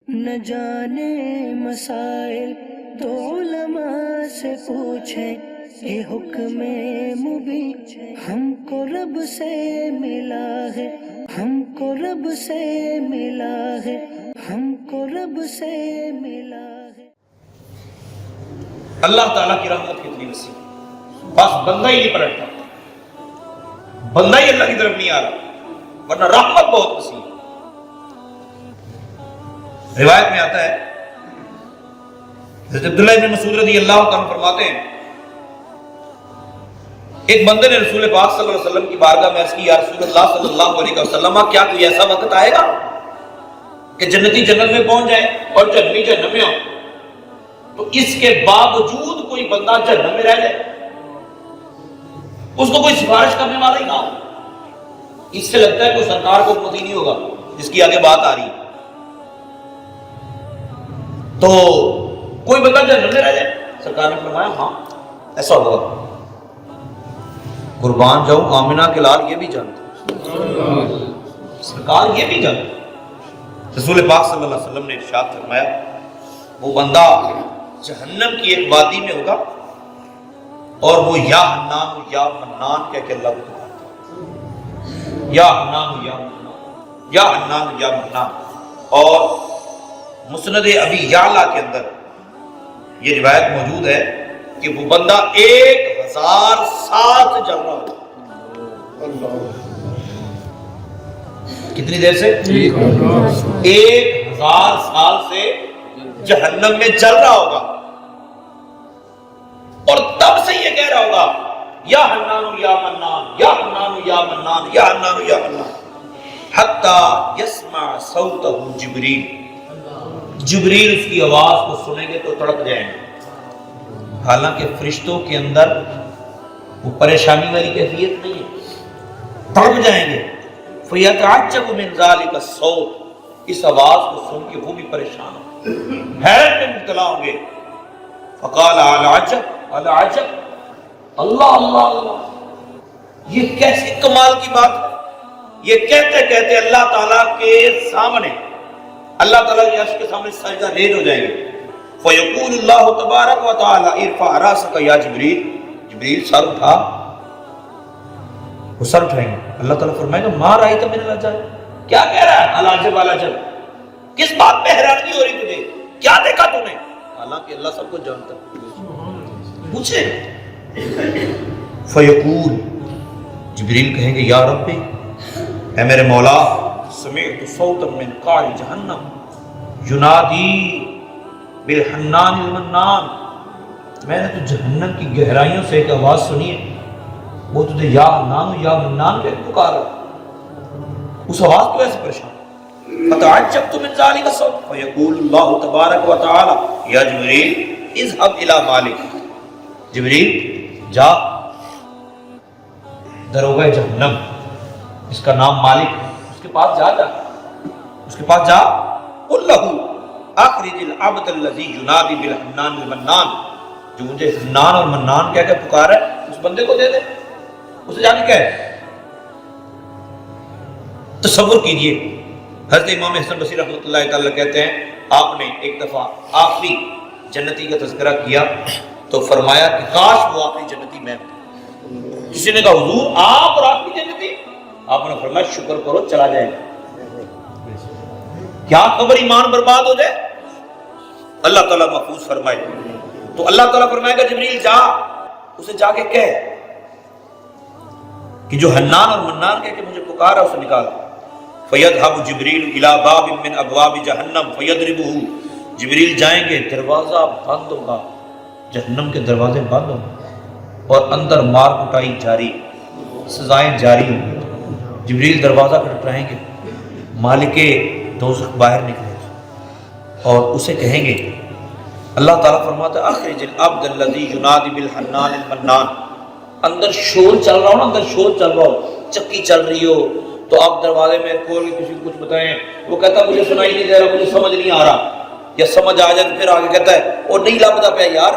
نہ جانے مسائل تو علماء سے پوچھیں، یہ حکم مبین ہم کو رب سے ملا ہے، ہم کو رب سے ملا ہے، ہم کو رب سے ملا ہے۔ اللہ تعالیٰ کی رحمت کتنی وسیع، بس بندہ ہی نہیں پلٹتا، بندہ ہی اللہ کی طرف نہیں آ رہا، ورنہ رحمت بہت وسیع ہے۔ روایت میں آتا ہے حضرت عبداللہ ابن مسعود رضی اللہ عنہ فرماتے ہیں، ایک بندے نے رسول پاک صلی اللہ علیہ وسلم کی بارگاہ میں عرض کی، یا رسول اللہ صلی اللہ علیہ وسلم، کیا کوئی ایسا وقت آئے گا کہ جنتی جنت میں پہنچ جائے اور جہنمی جہنم میں ہو، تو اس کے باوجود کوئی بندہ جہنم میں رہ جائے، اس کو کوئی سفارش کرنے والا ہی نہ ہو؟ اس سے لگتا ہے کوئی سرکار کو امتی نہیں ہوگا جس کی آگے بات آ رہی ہے، تو کوئی بندہ جہنم میں رہ جائے۔ سرکار نے فرمایا ہاں ایسا ہوگا، قربان جاؤں آمنہ کے لال یہ بھی جانتے، سرکار یہ بھی جانتے۔ رسول پاک صلی اللہ علیہ وسلم نے ارشاد فرمایا، وہ بندہ جہنم کی ایک وادی میں ہوگا اور وہ یا حنان یا منان کہہ کے اللہ کو پکارتا، یا حنان یا منان، یا حنان یا منان۔ اور مسند ابی یعلا کے اندر یہ روایت موجود ہے کہ وہ بندہ 1000 سال سے جل رہا ہوگا۔ کتنی دیر سے؟ 1000 سال سے جہنم میں جل رہا ہوگا، اور تب سے یہ کہہ رہا ہوگا یا حنان یا منان، یا حنان یا منان، یا حنان یا منان، حتی یسمع صوتہ جبریل، جبریل اس کی آواز کو سنیں گے تو تڑپ جائیں گے۔ حالانکہ فرشتوں کے اندر وہ پریشانی والی کیفیت نہیں ہے، تڑپ جائیں گے۔ فَيَتَعَجَّبُ مِنْ ذَلِكَ الصَّوْتِ، اس آواز کو سن کے وہ بھی پریشان ہوں، حیرت میں مبتلا ہوں گے۔ فَقَالَ الْعَجَبُ الْعَجَبُ، اللہ اللہ اللہ، یہ کیسی کمال کی بات ہے۔ یہ کہتے کہتے اللہ تعالیٰ کے سامنے، اللہ تعالیٰ کے عرش کے سامنے سجدہ ریز ہو جائیں گے۔ فَيَقُولُ اللَّهُ تَبَارَكَ وَتَعَالَى ارْفَعْ رَأْسَكَ يَا جبریل، جبریل سر اٹھا، وہ سر اٹھائیں گے۔ اللہ تعالیٰ فرمائے گا ما رأیت من العجب، کیا کہہ رہا ہے العجب العجب، کس بات میں حیرانی ہو رہی تجھے، کیا دیکھا تو نے؟ حالانکہ اللہ سب کو جانتا ہے، پوچھے۔ فَيَقُول، جبریل کہیں گے یا ربی، اے میرے مولا، سمعت صوتا من قاع جہنم ینادی بالحنان المنان، میں نے تو جہنم کی گہرائیوں سے ایک آواز سنی ہے، وہ تجھے یا حنان یا منان کہہ کے پکار رہا ہے، اس آواز کو ایسے پریشان۔ فتعجبت من ذلك الصوت فيقول الله تبارك وتعالى یا جبریل اذهب الى مالک، جبریل جا دروغہ جہنم، اس کا نام مالک، اس کے پاس جا، اس کے پاس جا، قل له اخرج العبد الذي ينادي بالحنان المنان، جو مجھے حنان اور منان کہہ کے پکارا ہے اس بندے کو دے دے، اسے جانے کہے۔ تصور کیجئے، حضرت امام حسن بصری رحمۃ اللہ تعالی کہتے ہیں آپ نے ایک دفعہ آخری جنتی کا تذکرہ کیا تو فرمایا کہ کاش وہ آخری جنتی میں ہوں۔ کسی نے کہا حضور آپ اور آخری جنتی؟ آپ نے فرمایا شکر کرو چلا جائے گا، کیا خبر ایمان برباد ہو جائے، اللہ تعالیٰ محفوظ فرمائے۔ تو اللہ تعالیٰ فرمائے گا جبریل جا، اسے جا کے کہہ کہ جو حنان اور منان کہہ کہ مجھے پکارا اسے نکال۔ فَيَذْهَبُ جِبْرِيلُ إِلَى بَابٍ مِّنْ أَبْوَابِ جَهَنَّمَ فَيَضْرِبُهُ، جبریل جائیں گے، دروازہ بند ہوگا، جہنم کے دروازے بند ہوں گے اور اندر مار کٹائی جاری، سزائیں جاری ہوں گی۔ جبریل دروازہ کھٹکھٹائیں گے، مالک دوزخ باہر نکلے گا اور اسے کہیں گے، اللہ تعالیٰ فرماتا ہے اخرج العبد الذی ینادی بالحنان المنان، اندر شور چل رہا ہو نا، اندر شور چل رہا ہو، چکی چل رہی ہو تو آپ دروازے میں کھول کے کسی کو کچھ بتائیں، وہ کہتا ہے مجھے سنائی نہیں دے رہا، مجھے سمجھ نہیں آ رہا، یا سمجھ آ جائے تو پھر آگے کہتا ہے وہ نہیں لبدا پہ یار،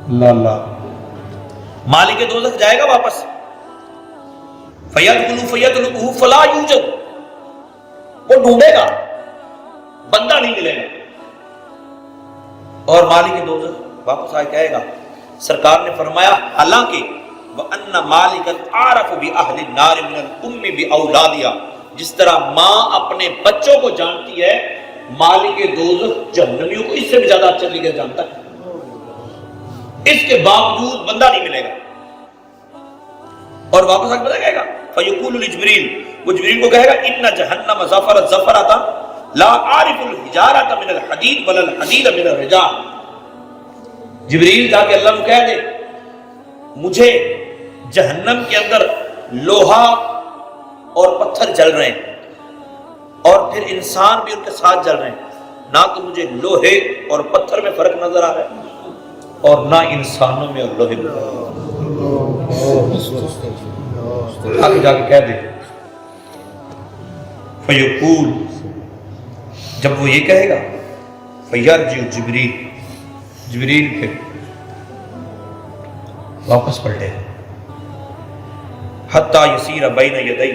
اللہ اللہ، مالک دوزخ جائے گا واپس، فَيَدْخُلُ فَيَطْلُبُهُ فَلَا يُوجَدُ، وہ ڈھونڈے گا, بندہ نہیں ملے گا. اور مالک دوزخ واپس آئے کہے گا, سرکار نے فرمایا حالانکہ وَأَنَّ مَالِكًا أَعْرَفُ بِأَهْلِ النَّارِ مِنَ الْأُمِّ بِأَوْلَادِهَا, جس طرح ماں اپنے بچوں کو جانتی ہے, مالک دوزخ جہنمیوں کو اس سے بھی زیادہ اچھا طریقے سے جانتا ہے. اس کے باوجود بندہ نہیں ملے گا. اور واپس آ کے بتا کہے گا فَيَقُولُ لِجِبْرِيلَ, وہ جبریل کو کہے گا اِنَّ جَهَنَّمَ زَفَرَتْ زَفَرَةً لَا أَعْرِفُ الْحِجَارَةَ مِنَ الْحَدِيدِ وَلَا الْحَدِيدَ مِنَ الرِّجَالِ. جبریل جا کے اللہ کو کہہ دے مجھے جہنم کے اندر لوہا اور پتھر جل رہے ہیں, اور پھر انسان بھی ان کے ساتھ جل رہے ہیں, نہ تو مجھے لوہے اور پتھر میں فرق نظر آ رہا ہے اور نہ انسانوں میں اور لوہے میں. آگے جا کے کہہ دے فیقول, جب وہ یہ کہے گا فیرجع جبریل, جبریل پھر واپس پلٹے حتی یسیر بین یدی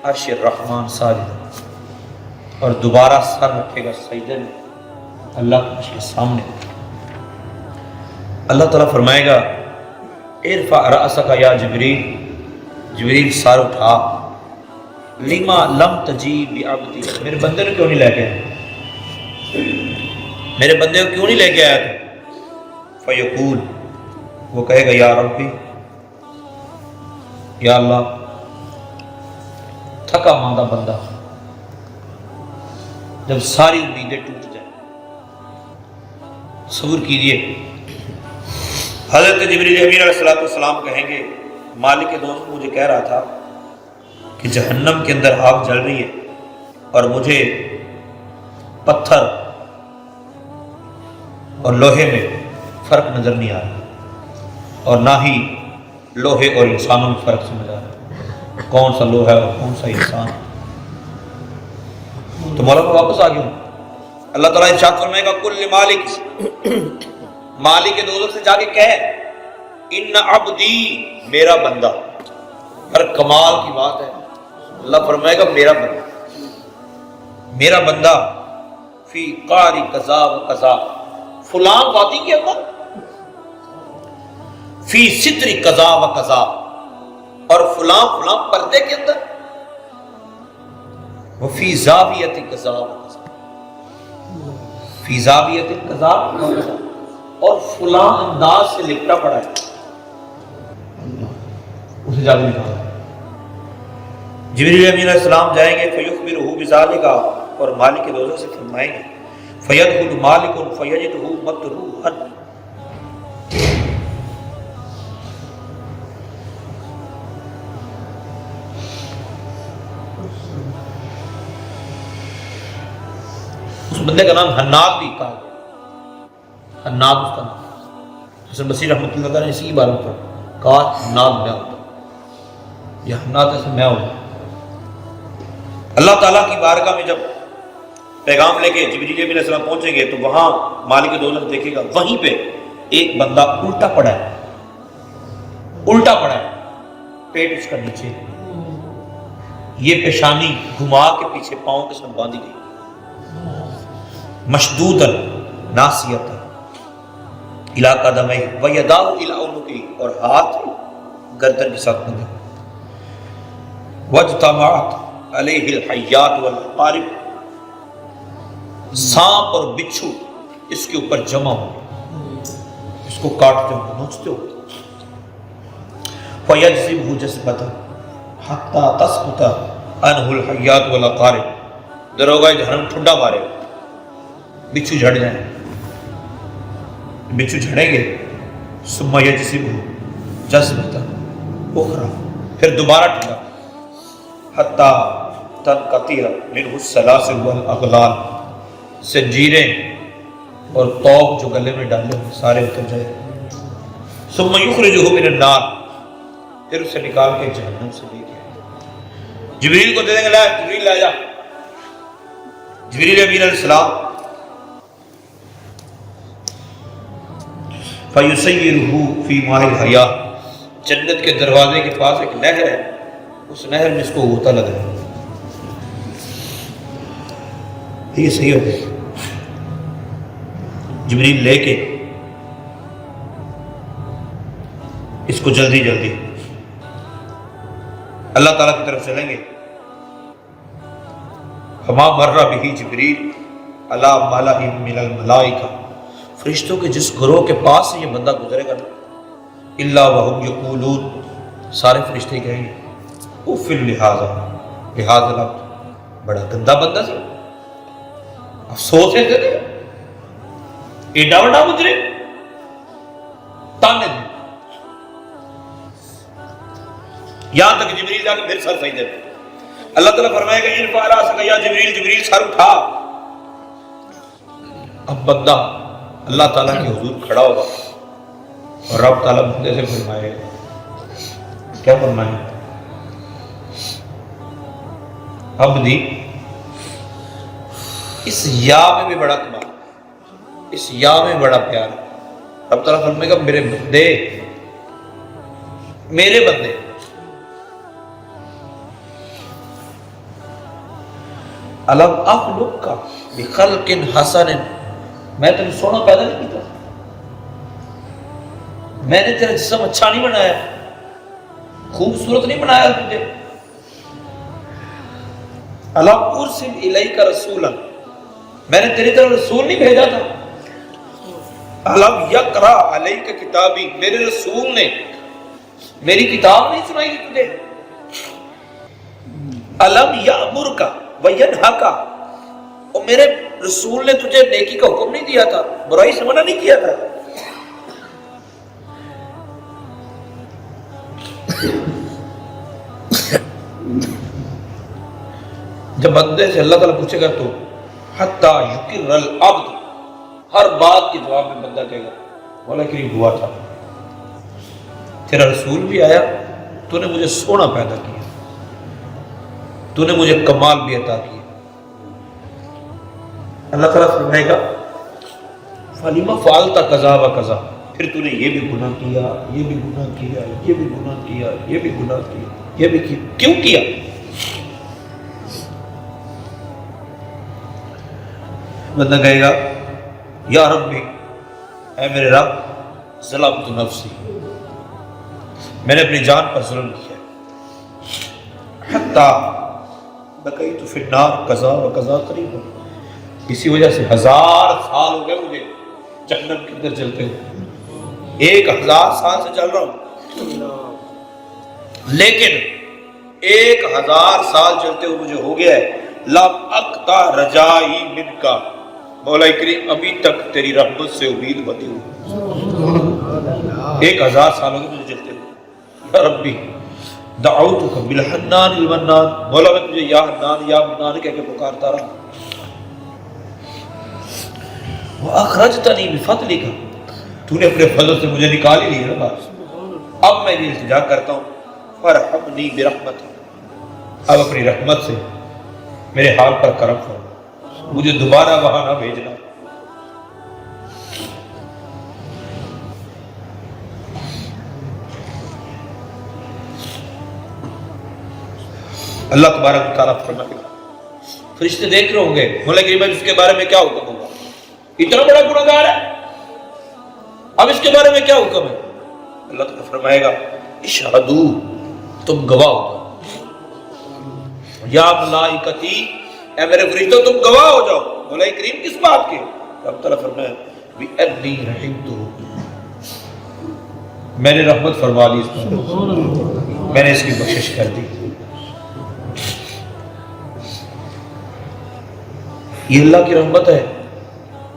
عرش الرحمن ساجدا, اور دوبارہ سر رکھے گا سجدے میں اللہ کے سامنے. اللہ تعالیٰ فرمائے گا ارفع رأسک یا جبریل, جبریل سر اٹھا, لما لم تجی بعبدی, میرے بندے نے کیوں نہیں لے کے آیا, میرے بندے کو کیوں نہیں لے کے آیا تو. فیقول, وہ کہے گا یا ربی, یا اللہ تھکا ماندہ بندہ, جب ساری امیدیں ٹوٹ جائیں. صبر کیجئے, حضرت جبریل امین علیہ السلام کہیں گے مالک دوست مجھے کہہ رہا تھا کہ جہنم کے اندر آگ جل رہی ہے اور مجھے پتھر اور لوہے میں فرق نظر نہیں آ رہا, اور نہ ہی لوہے اور انسانوں میں فرق سمجھ آ رہا ہے, کون سا لوہا ہے اور کون سا انسان. تو مولانا واپس آ گیا. اللہ تعالیٰ ارشاد فرمائے گا کل مالک, مالک دوزخ سے جا کے کہے ان عبدی, میرا بندہ. ہر کمال کی بات ہے, اللہ فرمائے گا میرا بندہ, میرا بندہ فی قاری قضا و قضا, فلاں وادی کے اندر, فی ستر قضا و قضا, اور فلاں فلاں پردے کے اندر, وفی زاویت قضا و قضا, فی زاویت قضا و قضا, اور فلاں انداز سے لپٹا پڑا ہے, اسے جا کے لکھا. جبریل امین علیہ السلام جائیں گے فیخبرہ بذالک, اور مالک دوزخ سے فرمائیں گے فیدخل مالک فیجدہ مطروحا, اس بندے کا نام حناد بھی کہا گیا, حناد اس کا نام. حسن بصری رحمۃ اللہ تعالیٰ نے اسی بارے میں کہا حناد میں ہوتا, یہ حناد ایسے میں ہوتا. اللہ تعالیٰ کی بارگاہ میں جب پیغام لے کے جبریل علیہ السلام پہنچیں گے تو وہاں مالک دوزخ دیکھے گا وہیں پہ ایک بندہ الٹا پڑا ہے, الٹا پڑا ہے, پیٹ اس کا نیچے, یہ پیشانی گھما کے پیچھے پاؤں کے ساتھ باندھی گئی, مشدوداً ناسیتاً الی قدمیہ ویداہ الی عنقہ, اور ہاتھ گردن کے ساتھ بندھے. واجتمعت علیہ الحیات والعقارب, سانپ اور بچھو اس کے اوپر جمع ہو, اس کو کاٹتے ہو نوچتے ہو. فیجذبہ جذبۃ حتی تسقط عنہ الحیات والعقارب, دروغہ جہنم ٹھنڈا مارے, بچھو جھڑ جائیں, بچھو جھڑیں گے. ثم یجذبہ جذبۃ اخری, پھر دوبارہ ٹھنڈا, حتی تنقطع منہ السلاسل والاغلال, زنجیریں اور طوق جو گلے میں ڈالے ہوئے سارے اتر جائے. ثم یخرجہ من النار, پھر اسے نکال کے جہنم سے لے کے جبریل کو دے دیں گے, لا جبریل لے جا. جبریل امین علیہ السلام فیسیرہ فی ماء الحیات, جنت کے دروازے کے پاس ایک نہر ہے, اس نہر میں اس کو غوطہ لگا ہے. یہ صحیح ہو گیا. جبریل لے کے اس کو جلدی جلدی اللہ تعالیٰ کی طرف چلیں گے. فما مر بہ جبریل علی ملأ من الملائکہ، فرشتوں کے جس گروہ کے پاس سے یہ بندہ گزرے گا نا، الا وہم یقولون، سارے فرشتے کہیں گے اف لہذا العبد، بڑا گندا بندہ سی، افسوس ہے تیرے ایڈا بڑا گزرے، تانے دے. یہاں تک جبریل جا کے پھر سر سجدے پہ. اللہ تعالیٰ فرمائے گا ارفع راسک یا جبریل، جبریل سر اٹھا. اب بندہ اللہ تعالیٰ کے حضور کھڑا ہوگا اور رب تعالیٰ بندے سے فرمائے گا، کیا فرمائے گا؟ عبدی، اس یا میں بھی بڑا کمال، اس یا میں بڑا پیار. رب تعالیٰ فرمائے گا میرے بندے، میرے بندے، الم اخلقک بخلق حسن، میں تجھے سونا پیدا نہیں کیا، میں نے تیرا جسم اچھا نہیں بنایا، خوبصورت نہیں بنایا تجھے. الم ارسل الیک رسولا، میں نے تیری طرف رسول نہیں بھیجا تھا. الم یقرأ علیک کتابی، میرے رسول نے میری کتاب نہیں سنائی تھی تجھے. الم یأمرک وینہک، اور میرے رسول نے تجھے نیکی کا حکم نہیں دیا تھا، برائی سے منع نہیں کیا تھا. جب بندے سے اللہ تعالیٰ پوچھے گا تو حتی یقر العبد، ہر بات کے جواب میں بندہ کہے گا مولا کریم ہوا تھا، تیرا رسول بھی آیا، تو نے مجھے سونا پیدا کیا، تو نے مجھے کمال بھی عطا کیا. اللہ تعالیٰ فرمائے گا فَلِمَ فَعَلْتَ كَذَا وَكَذَا، پھر تو نے یہ بھی گناہ کیا، یہ بھی گناہ کیا، یہ بھی گناہ کیا، یہ بھی گناہ کیا، یہ بھی کیا، کیوں کیا؟ بندہ کہے گا یا ربی، اے میرے رب، ظلمت نفسی، میں نے اپنی جان پر ظلم کیا، حتی بقیت فی النار کذا و کذا قریب، اسی وجہ سے 1000 سال ہو گئے مجھے جہنم کے اندر چلتے ہوئے، 1000 سال سے چل رہا ہوں، لیکن 1000 سال چلتے ہوئے مجھے ہو گیا ہے لم اقطع رجائی منک، مولا کریم ابھی تک تیری رحمت سے امید بندی ہوئی. 1000 سال ہو گئے مجھے چلتے ہوئے. یا ربی دعوتک بالحنان المنان، مولا میں تجھے یا حنان یا منان کہہ کے پکارتا رہا. وَأَخْرَجْتَنِي بِفَضْلِكَ، تو نے اپنے فضل سے مجھے نکال ہی لیا نا. اب میں یہ التجا کرتا ہوں فَارْحَمْنِي بِرَحْمَتِكَ، اب اپنی رحمت سے میرے حال پر کرم فرما، مجھے دوبارہ وہاں نہ بھیجنا. اللہ تبارک تعالیٰ فرمائے گا، فرشتے دیکھ رہے ہوں گے مولا کریم اس کے بارے میں کیا حکم ہوگا، اتنا بڑا گناہ گار ہے، اب اس کے بارے میں کیا حکم ہے. اللہ تعالیٰ فرمائے گا اشہدو، تم گواہ ہو جاؤ، یا ملائکتی، اے میرے فرشتوں تم گواہ ہو جاؤ. مولا کریم کس بات کے؟ اللہ تعالیٰ فرمائے بِأَنِّي رَحِمْتُهُ، میں نے رحمت فرما لی اس پر، میں نے اس کی بخشش کر دی. یہ اللہ کی رحمت ہے.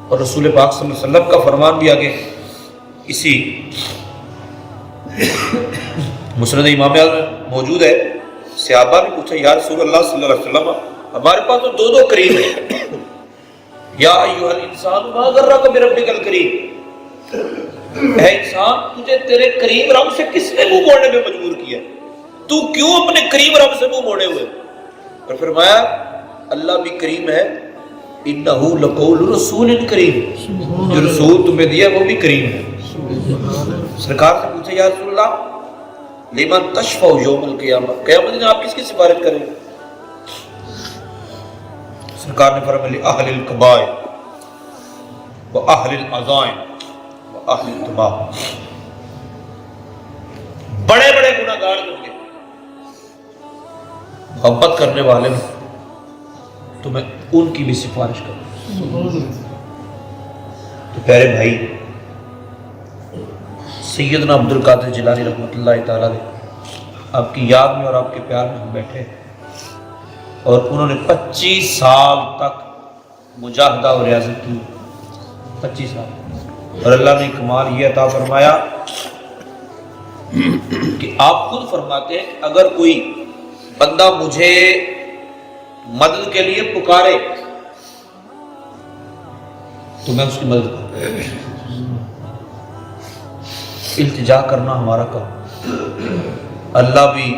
اور رسول پاک صلی اللہ علیہ وسلم کا فرمان بھی آگے اسی مسند امام اعظم میں موجود ہے. صحابہ نے پوچھا یا رسول اللہ صلی اللہ علیہ وسلم، ہمارے پاس تو 2 کریم ہیں، یا ایھا الانسان ما غرک بربک الکریم، اے انسان تجھے تیرے کریم رب سے کس نے منہ موڑنے میں مجبور کیا، تو کیوں اپنے کریم رب سے منہ موڑے ہوئے؟ اور فرمایا اللہ بھی کریم ہے، انہو لقول رسول کریم، جو رسول تمہیں دیا وہ بھی کریم ہے. سرکار سے پوچھا یا رسول اللہ لمن تشفع یوم القیامہ، قیامت دن آپ کس کی سفارش کریں؟ سرکار نے فرمایا لأہل الکبائر وأہل العزائم وأہل التباہ، بڑے بڑے گناہ گار جو گے محبت کرنے والے میں تو میں ان کی بھی سفارش کروں۔ تو پیارے بھائی، سیدنا عبد القادر جیلانی رحمۃ اللہ تعالی علیہ آپ کی یاد میں اور آپ کے پیار میں ہم بیٹھے، اور انہوں نے 25 سال تک مجاہدہ اور ریاضت کی، 25 سال، اور اللہ نے کمال یہ عطا فرمایا کہ آپ خود فرماتے ہیں کہ اگر کوئی بندہ مجھے مدد کے لیے پکارے تو میں اس کی مدد کروں۔ التجا کرنا ہمارا کام، اللہ بھی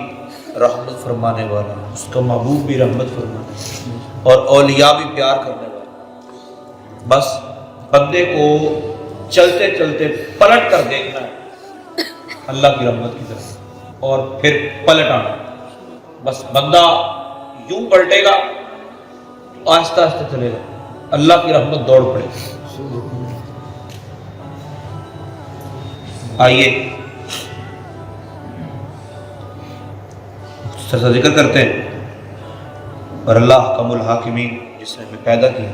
رحمت فرمانے والا، اس کا محبوب بھی رحمت فرمانے والا، اور اولیاء بھی پیار کرنے والا۔ بس بندے کو چلتے چلتے پلٹ کر دیکھنا ہے اللہ کی رحمت کی طرف، اور پھر پلٹ آنا۔ بس بندہ یوں پلٹے گا تو آہستہ آہستہ چلے گا، اللہ کی رحمت دوڑ پڑے گی۔ آئیے سر ذکر کرتے ہیں، اور اللہ حکم الحاکمین جس نے ہمیں پیدا کیا،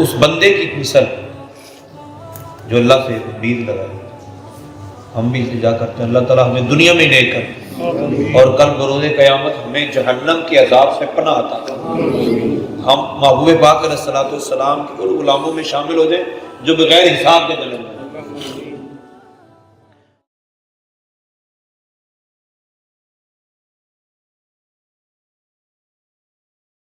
اس بندے کی مثل جو اللہ سے امید لگائے۔ ہم بھی التجا کرتے ہیں اللہ تعالیٰ ہمیں دنیا میں نیک کرے، اور کل بروز قیامت ہمیں جہنم کے عذاب سے پناہ عطا کرے۔ ہم محبوب پاک علیہ الصلوۃ والسلام کے ان غلاموں میں شامل ہو جائیں جو بغیر حساب کے جنت میں